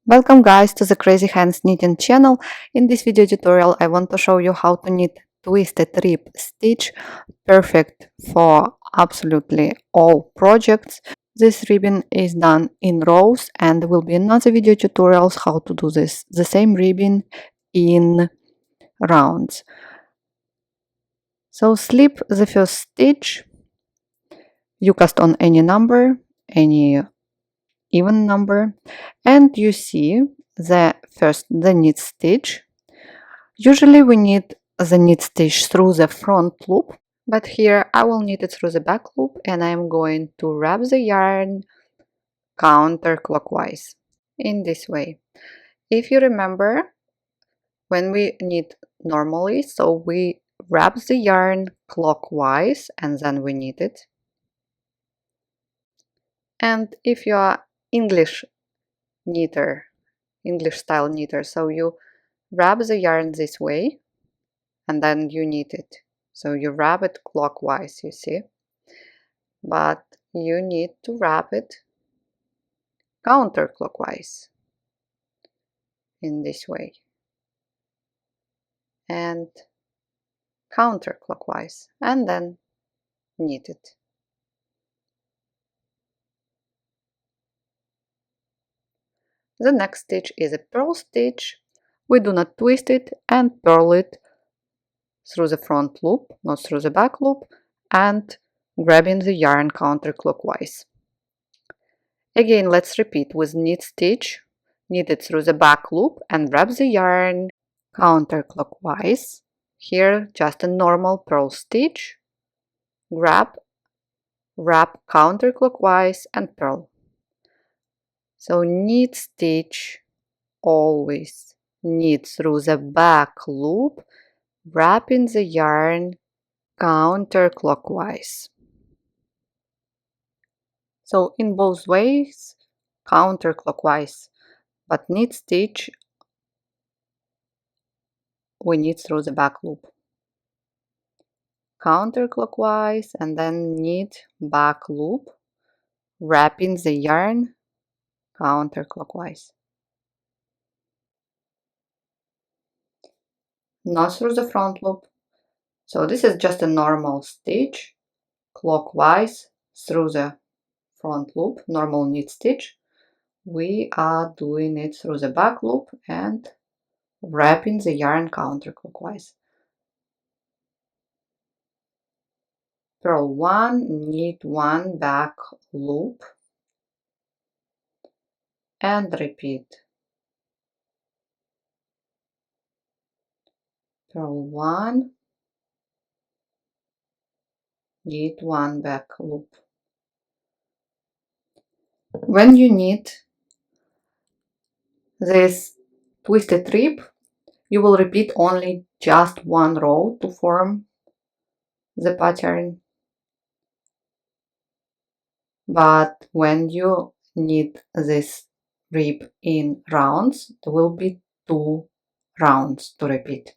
Welcome guys to the Crazy Hands Knitting channel. In this video tutorial I want to show you how to knit twisted rib stitch, perfect for absolutely all projects. This ribbon is done in rows and there will be another video tutorials how to do the same ribbon in rounds. So slip the first stitch, you cast on any number, any even number, and you see the knit stitch. Usually we knit the knit stitch through the front loop, but here I will knit it through the back loop and I'm going to wrap the yarn counterclockwise in this way. If you remember, when we knit normally, so we wrap the yarn clockwise and then we knit it. And if you are English knitter, English style knitter, so you wrap the yarn this way and then you knit it. So you wrap it clockwise, you see, but you need to wrap it counterclockwise in this way and counterclockwise and then knit it. The next stitch is a purl stitch. We do not twist it and purl it through the front loop, not through the back loop, and grabbing the yarn counterclockwise. Again, let's repeat with knit stitch, knit it through the back loop and wrap the yarn counterclockwise. Here just a normal purl stitch, grab, wrap counterclockwise and purl. So knit stitch, always knit through the back loop, wrapping the yarn counterclockwise. So in both ways, counterclockwise, but knit stitch we knit through the back loop. Counterclockwise and then knit back loop, wrapping the yarn counterclockwise. Not through the front loop. So this is just a normal stitch, clockwise through the front loop, normal knit stitch. We are doing it through the back loop and wrapping the yarn counterclockwise. Purl 1, knit 1 back loop and repeat. Purl 1, knit 1 back loop. When you knit this twisted rib, you will repeat only just one row to form the pattern. But when you knit this rib in rounds, there will be 2 rounds to repeat.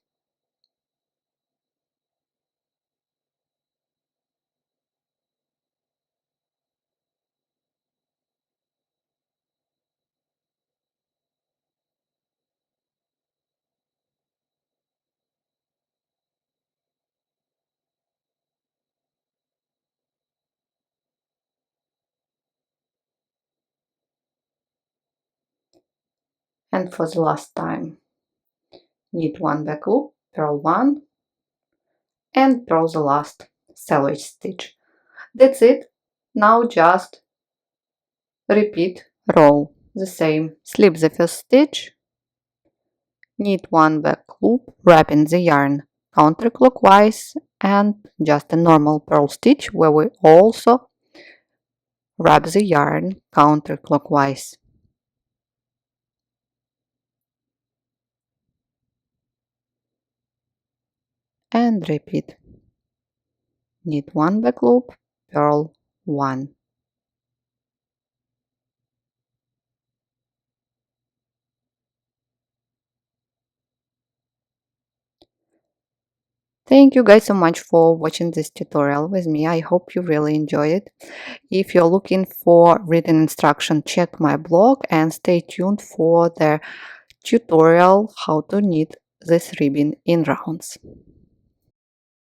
And for the last time, knit 1 back loop, purl 1 and purl the last selvage stitch. That's it. Now just repeat row the same. Slip the first stitch, knit 1 back loop, wrapping the yarn counterclockwise and just a normal purl stitch where we also wrap the yarn counterclockwise. And repeat. Knit 1 back loop, purl 1. Thank you guys so much for watching this tutorial with me. I hope you really enjoy it. If you're looking for written instruction, check my blog and stay tuned for the tutorial how to knit this ribbon in rounds.